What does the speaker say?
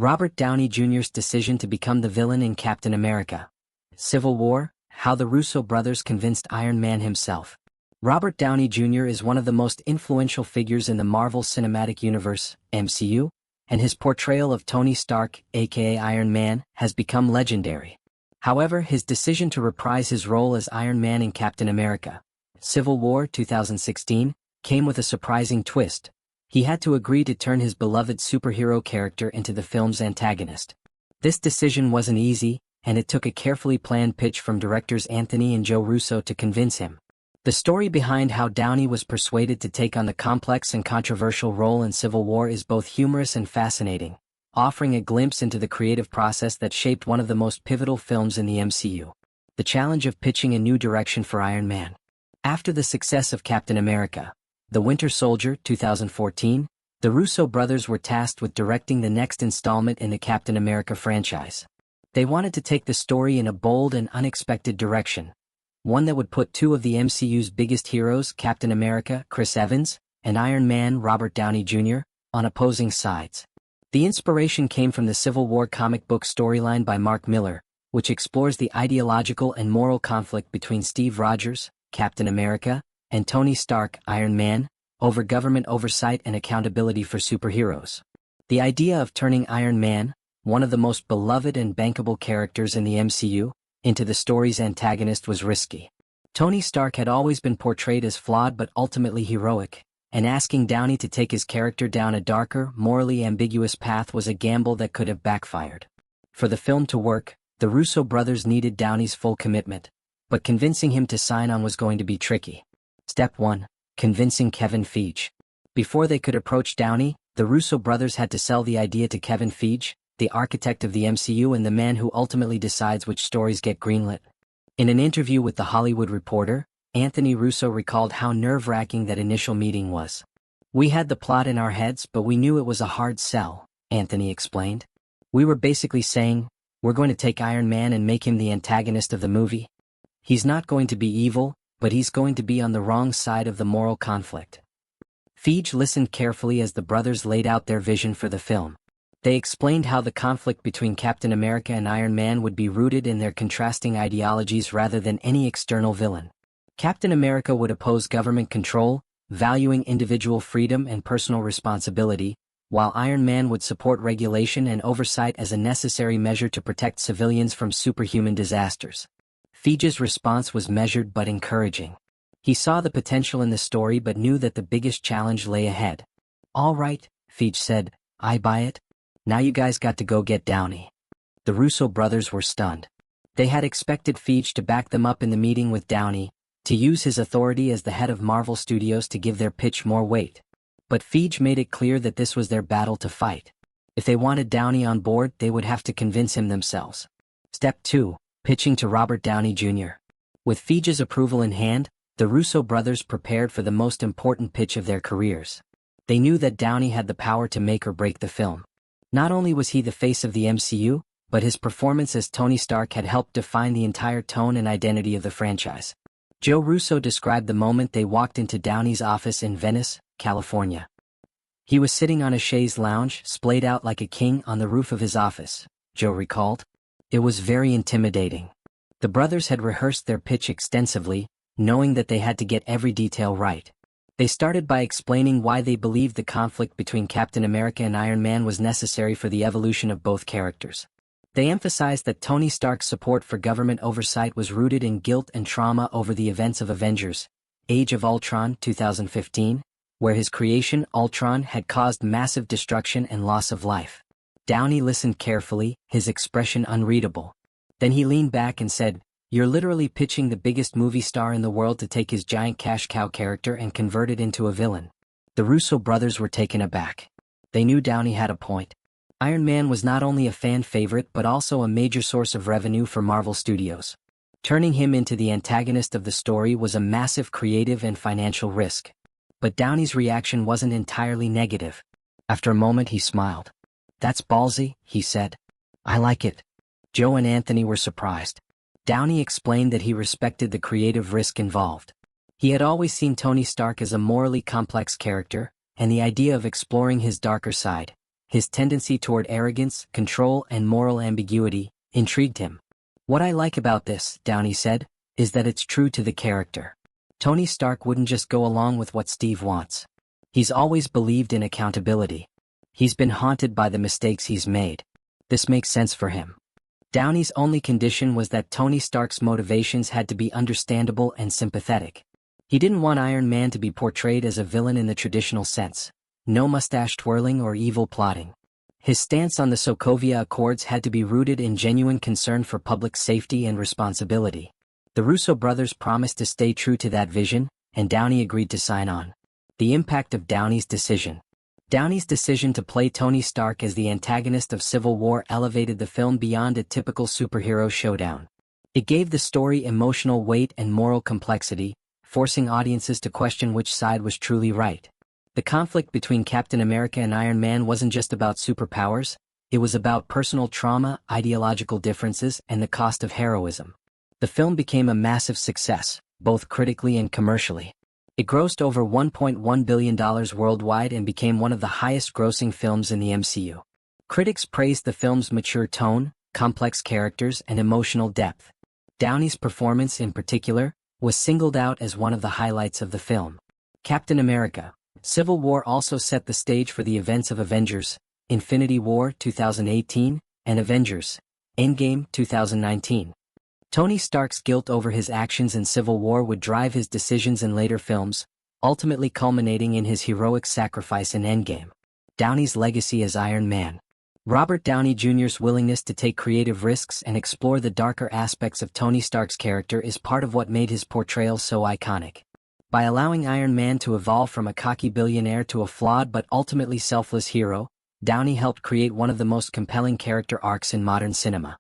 Robert Downey Jr.'s decision to become the villain in Captain America. Civil War, how the Russo brothers convinced Iron Man himself. Robert Downey Jr. is one of the most influential figures in the Marvel Cinematic Universe, MCU, and his portrayal of Tony Stark, aka Iron Man, has become legendary. However, his decision to reprise his role as Iron Man in Captain America. Civil War 2016 came with a surprising twist. He had to agree to turn his beloved superhero character into the film's antagonist. This decision wasn't easy, and it took a carefully planned pitch from directors Anthony and Joe Russo to convince him. The story behind how Downey was persuaded to take on the complex and controversial role in Civil War is both humorous and fascinating, offering a glimpse into the creative process that shaped one of the most pivotal films in the MCU. The challenge of pitching a new direction for Iron Man. After the success of Captain America, The Winter Soldier 2014, the Russo brothers were tasked with directing the next installment in the Captain America franchise. They wanted to take the story in a bold and unexpected direction, one that would put two of the MCU's biggest heroes, Captain America, Chris Evans, and Iron Man, Robert Downey Jr., on opposing sides. The inspiration came from the Civil War comic book storyline by Mark Millar, which explores the ideological and moral conflict between Steve Rogers, Captain America, and Tony Stark, Iron Man, over government oversight and accountability for superheroes. The idea of turning Iron Man, one of the most beloved and bankable characters in the MCU, into the story's antagonist was risky. Tony Stark had always been portrayed as flawed but ultimately heroic, and asking Downey to take his character down a darker, morally ambiguous path was a gamble that could have backfired. For the film to work, the Russo brothers needed Downey's full commitment, but convincing him to sign on was going to be tricky. Step 1. Convincing Kevin Feige. Before they could approach Downey, the Russo brothers had to sell the idea to Kevin Feige, the architect of the MCU and the man who ultimately decides which stories get greenlit. In an interview with The Hollywood Reporter, Anthony Russo recalled how nerve-wracking that initial meeting was. "We had the plot in our heads, but we knew it was a hard sell," Anthony explained. "We were basically saying, we're going to take Iron Man and make him the antagonist of the movie. He's not going to be evil, but he's going to be on the wrong side of the moral conflict." Feige listened carefully as the brothers laid out their vision for the film. They explained how the conflict between Captain America and Iron Man would be rooted in their contrasting ideologies rather than any external villain. Captain America would oppose government control, valuing individual freedom and personal responsibility, while Iron Man would support regulation and oversight as a necessary measure to protect civilians from superhuman disasters. Feige's response was measured but encouraging. He saw the potential in the story but knew that the biggest challenge lay ahead. "All right," Feige said, "I buy it. Now you guys got to go get Downey." The Russo brothers were stunned. They had expected Feige to back them up in the meeting with Downey, to use his authority as the head of Marvel Studios to give their pitch more weight. But Feige made it clear that this was their battle to fight. If they wanted Downey on board, they would have to convince him themselves. Step 2. Pitching to Robert Downey Jr. With Feige's approval in hand, the Russo brothers prepared for the most important pitch of their careers. They knew that Downey had the power to make or break the film. Not only was he the face of the MCU, but his performance as Tony Stark had helped define the entire tone and identity of the franchise. Joe Russo described the moment they walked into Downey's office in Venice, California. He was sitting on a chaise lounge, splayed out like a king on the roof of his office, Joe recalled. It was very intimidating. The brothers had rehearsed their pitch extensively, knowing that they had to get every detail right. They started by explaining why they believed the conflict between Captain America and Iron Man was necessary for the evolution of both characters. They emphasized that Tony Stark's support for government oversight was rooted in guilt and trauma over the events of Avengers, Age of Ultron 2015, where his creation, Ultron, had caused massive destruction and loss of life. Downey listened carefully, his expression unreadable. Then he leaned back and said, "You're literally pitching the biggest movie star in the world to take his giant cash cow character and convert it into a villain." The Russo brothers were taken aback. They knew Downey had a point. Iron Man was not only a fan favorite but also a major source of revenue for Marvel Studios. Turning him into the antagonist of the story was a massive creative and financial risk. But Downey's reaction wasn't entirely negative. After a moment he smiled. "That's ballsy," he said. "I like it." Joe and Anthony were surprised. Downey explained that he respected the creative risk involved. He had always seen Tony Stark as a morally complex character, and the idea of exploring his darker side, His tendency toward arrogance, control, and moral ambiguity intrigued him. "What I like about this," Downey said, "is that it's true to the character. Tony Stark wouldn't just go along with what Steve wants. He's always believed in accountability. He's been haunted by the mistakes he's made. This makes sense for him." Downey's only condition was that Tony Stark's motivations had to be understandable and sympathetic. He didn't want Iron Man to be portrayed as a villain in the traditional sense. No mustache twirling or evil plotting. His stance on the Sokovia Accords had to be rooted in genuine concern for public safety and responsibility. The Russo brothers promised to stay true to that vision, and Downey agreed to sign on. The impact of Downey's decision. Downey's decision to play Tony Stark as the antagonist of Civil War elevated the film beyond a typical superhero showdown. It gave the story emotional weight and moral complexity, forcing audiences to question which side was truly right. The conflict between Captain America and Iron Man wasn't just about superpowers, it was about personal trauma, ideological differences, and the cost of heroism. The film became a massive success, both critically and commercially. It grossed over $1.1 billion worldwide and became one of the highest-grossing films in the MCU. Critics praised the film's mature tone, complex characters, and emotional depth. Downey's performance, in particular, was singled out as one of the highlights of the film. Captain America: Civil War also set the stage for the events of Avengers: Infinity War 2018 and Avengers: Endgame 2019. Tony Stark's guilt over his actions in Civil War would drive his decisions in later films, ultimately culminating in his heroic sacrifice in Endgame. Downey's legacy as Iron Man. Robert Downey Jr.'s willingness to take creative risks and explore the darker aspects of Tony Stark's character is part of what made his portrayal so iconic. By allowing Iron Man to evolve from a cocky billionaire to a flawed but ultimately selfless hero, Downey helped create one of the most compelling character arcs in modern cinema.